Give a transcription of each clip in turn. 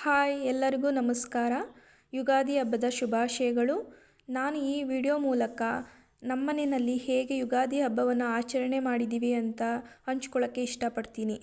Hi ಎಲ್ಲರಿಗೂ ನಮಸ್ಕಾರ. ಯುಗಾದಿ ಹಬ್ಬದ ಶುಭಾಶಯಗಳು. ನಾನು ಈ ವಿಡಿಯೋ ಮೂಲಕ ನಮ್ಮನೆಯಲ್ಲಿ ಹೇಗೆ ಯುಗಾದಿ ಹಬ್ಬವನ್ನು ಆಚರಣೆ ಮಾಡಿದ್ದೀವಿ ಅಂತ ಹಂಚ್ಕೊಳ್ಳೋಕ್ಕೆ ಇಷ್ಟಪಡ್ತೀನಿ.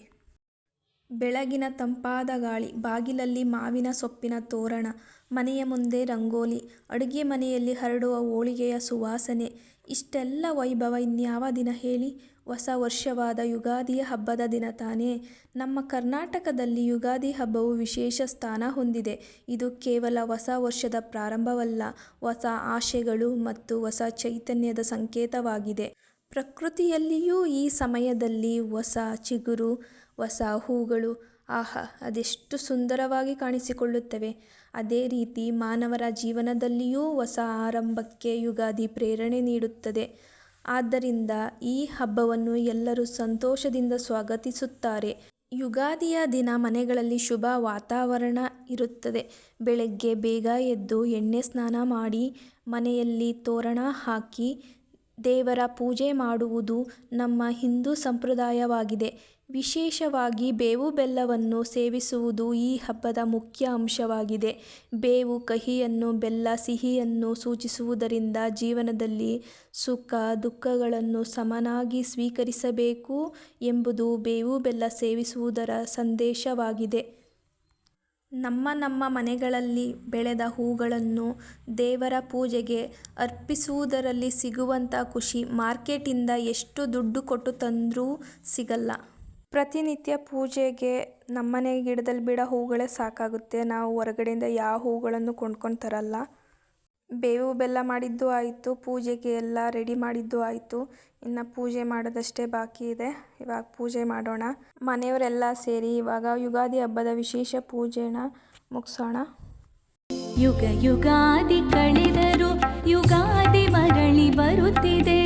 ಬೆಳಗಿನ ತಂಪಾದ ಗಾಳಿ, ಬಾಗಿಲಲ್ಲಿ ಮಾವಿನ ಸೊಪ್ಪಿನ ತೋರಣ, ಮನೆಯ ಮುಂದೆ ರಂಗೋಲಿ, ಅಡುಗೆ ಮನೆಯಲ್ಲಿ ಹರಡುವ ಹೋಳಿಗೆಯ ಸುವಾಸನೆ, ಇಷ್ಟೆಲ್ಲ ವೈಭವ ಇನ್ಯಾವ ದಿನ ಹೇಳಿ? ಹೊಸ ವರ್ಷವಾದ ಯುಗಾದಿಯ ಹಬ್ಬದ ದಿನ ತಾನೇ. ನಮ್ಮ ಕರ್ನಾಟಕದಲ್ಲಿ ಯುಗಾದಿ ಹಬ್ಬವು ವಿಶೇಷ ಸ್ಥಾನ ಹೊಂದಿದೆ. ಇದು ಕೇವಲ ಹೊಸ ವರ್ಷದ ಪ್ರಾರಂಭವಲ್ಲ, ಹೊಸ ಆಶೆಗಳು ಮತ್ತು ಹೊಸ ಚೈತನ್ಯದ ಸಂಕೇತವಾಗಿದೆ. ಪ್ರಕೃತಿಯಲ್ಲಿಯೂ ಈ ಸಮಯದಲ್ಲಿ ಹೊಸ ಚಿಗುರು, ಹೊಸ ಹೂಗಳು, ಆಹಾ ಅದೆಷ್ಟು ಸುಂದರವಾಗಿ ಕಾಣಿಸಿಕೊಳ್ಳುತ್ತವೆ. ಅದೇ ರೀತಿ ಮಾನವರ ಜೀವನದಲ್ಲಿಯೂ ಹೊಸ ಆರಂಭಕ್ಕೆ ಯುಗಾದಿ ಪ್ರೇರಣೆ ನೀಡುತ್ತದೆ. ಆದ್ದರಿಂದ ಈ ಹಬ್ಬವನ್ನು ಎಲ್ಲರೂ ಸಂತೋಷದಿಂದ ಸ್ವಾಗತಿಸುತ್ತಾರೆ. ಯುಗಾದಿಯ ದಿನ ಮನೆಗಳಲ್ಲಿ ಶುಭ ವಾತಾವರಣ ಇರುತ್ತದೆ. ಬೆಳಗ್ಗೆ ಬೇಗ ಎದ್ದು ಎಣ್ಣೆ ಸ್ನಾನ ಮಾಡಿ ಮನೆಯಲ್ಲಿ ತೋರಣ ಹಾಕಿ ದೇವರ ಪೂಜೆ ಮಾಡುವುದು ನಮ್ಮ ಹಿಂದೂ ಸಂಪ್ರದಾಯವಾಗಿದೆ. ವಿಶೇಷವಾಗಿ ಬೇವು ಬೆಲ್ಲವನ್ನು ಸೇವಿಸುವುದು ಈ ಹಬ್ಬದ ಮುಖ್ಯ ಅಂಶವಾಗಿದೆ. ಬೇವು ಕಹಿಯನ್ನು, ಬೆಲ್ಲ ಸಿಹಿಯನ್ನು ಸೂಚಿಸುವುದರಿಂದ ಜೀವನದಲ್ಲಿ ಸುಖ ದುಃಖಗಳನ್ನು ಸಮನಾಗಿ ಸ್ವೀಕರಿಸಬೇಕು ಎಂಬುದು ಬೇವು ಬೆಲ್ಲ ಸೇವಿಸುವುದರ ಸಂದೇಶವಾಗಿದೆ. ನಮ್ಮ ಮನೆಗಳಲ್ಲಿ ಬೆಳೆದ ಹೂಗಳನ್ನು ದೇವರ ಪೂಜೆಗೆ ಅರ್ಪಿಸುವುದರಲ್ಲಿ ಸಿಗುವಂಥ ಖುಷಿ ಮಾರ್ಕೆಟಿಂದ ಎಷ್ಟು ದುಡ್ಡು ಕೊಟ್ಟು ತಂದರೂ ಸಿಗಲ್ಲ. ಪ್ರತಿನಿತ್ಯ ಪೂಜೆಗೆ ನಮ್ಮನೆ ಗಿಡದಲ್ಲಿ ಬಿಡೋ ಹೂಗಳೇ ಸಾಕಾಗುತ್ತೆ. ನಾವು ಹೊರಗಡೆಯಿಂದ ಯಾವ ಹೂಗಳನ್ನು ಕೊಂಡ್ಕೊಂಡು ತರಲ್ಲ. ಬೇವು ಬೆಲ್ಲ ಮಾಡಿದ್ದು ಆಯಿತು, ಪೂಜೆಗೆ ಎಲ್ಲ ರೆಡಿ ಮಾಡಿದ್ದು ಆಯಿತು. ಇನ್ನು ಪೂಜೆ ಮಾಡೋದಷ್ಟೇ ಬಾಕಿ ಇದೆ. ಇವಾಗ ಪೂಜೆ ಮಾಡೋಣ. ಮನೆಯವರೆಲ್ಲ ಸೇರಿ ಇವಾಗ ಯುಗಾದಿ ಹಬ್ಬದ ವಿಶೇಷ ಪೂಜೆನ ಮುಗಿಸೋಣ. ಯುಗ ಯುಗಾದಿ ಕಳೆದರು ಯುಗಾದಿ ಮರಳಿ ಬರುತ್ತಿದೆ.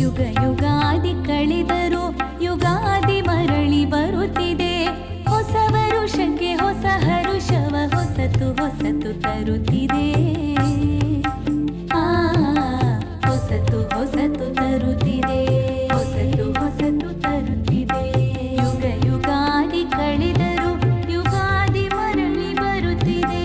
ಯುಗ ಯುಗಾದಿ ಕಳೆದರು ಯುಗಾದಿ ಮರಳಿ ಬರುತ್ತಿದೆ. ಹೊಸ ವರುಷಕ್ಕೆ ಹೊಸ ಹರುಷವ ಹೊಸತು ಹೊಸತು ತರುತ್ತಿದೆ. ಹೊಸತು ಹೊಸತು ತರುತ್ತಿದೆ. ಹೊಸತು ಹೊಸತು ತರುತ್ತಿದೆ. ಯುಗ ಯುಗಾದಿ ಕಳೆದರು ಯುಗಾದಿ ಮರಳಿ ಬರುತ್ತಿದೆ.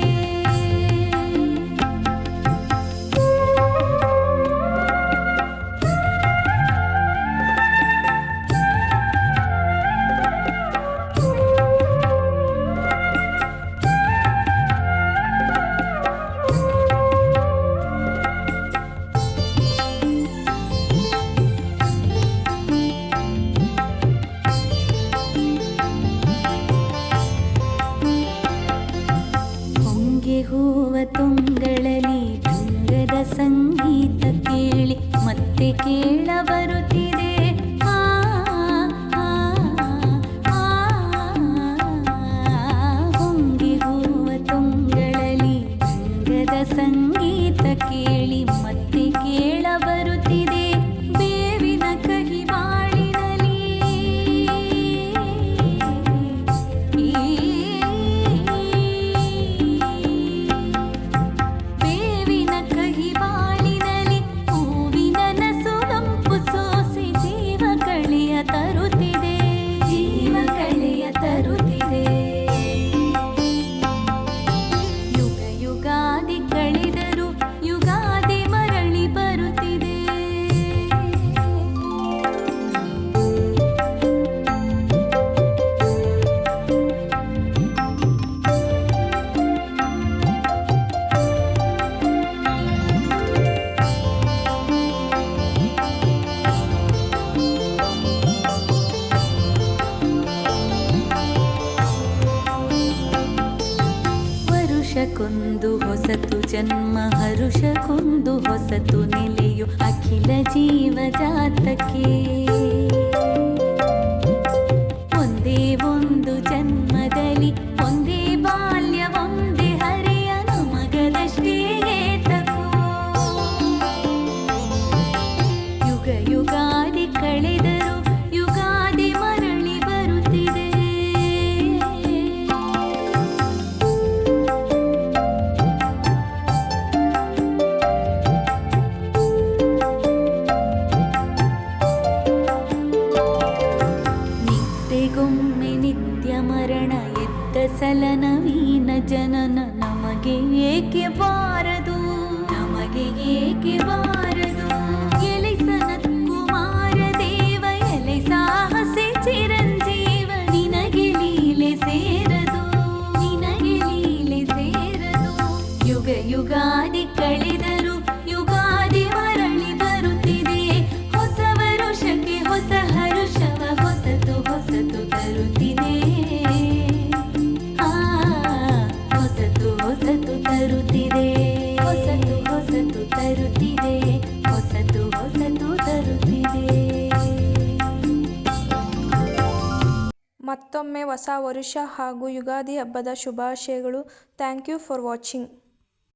ಹೂವ ತುಂಗಳಲ್ಲಿ ತುಂಗದ ಸಂಗೀತ ಕೇಳಿ ಮತ್ತೆ ಕೇಳ ಬರುತ್ತಿದೆ. ಹೊಂಗೆ ಹೂವ ತುಂಗಳಲ್ಲಿ ತುಂಗದ ಸಂಗೀತ ಕೇಳಿ ಮತ್ತೆ ಕೇಳ ಬರುತ್ತಿದೆ. ಬೇವಿನ ಕಹಿ ಬಾಳಿನಲ್ಲಿ ಹರುಷಕ್ಕೊಂದು ಹೊಸತು ಜನ್ಮ, ಹರುಷಕ್ಕೊಂದು ಹೊಸತು ನೆಲೆಯು ಅಖಿಲ ಜೀವಜಾತಕ್ಕೆ. ಒಂದೇ ಒಂದು ಜನ್ಮದಲ್ಲಿ ಒಂದೇ ಬಾಲ್ಯ ಒಂದೇ ಹರಿಯ ನಮಗದಷ್ಟೇ ಏತಕೋ. ಯುಗ ಯುಗಾದಿ ಕಳೆದರು ಯುಗಾದಿ ಮರಳಿ ಬರುತ್ತಿದೆ. ಮತ್ತೊಮ್ಮೆ ಹೊಸ ವರುಷ ಹಾಗೂ ಯುಗಾದಿ ಹಬ್ಬದ ಶುಭಾಶಯಗಳು. Thank you for watching.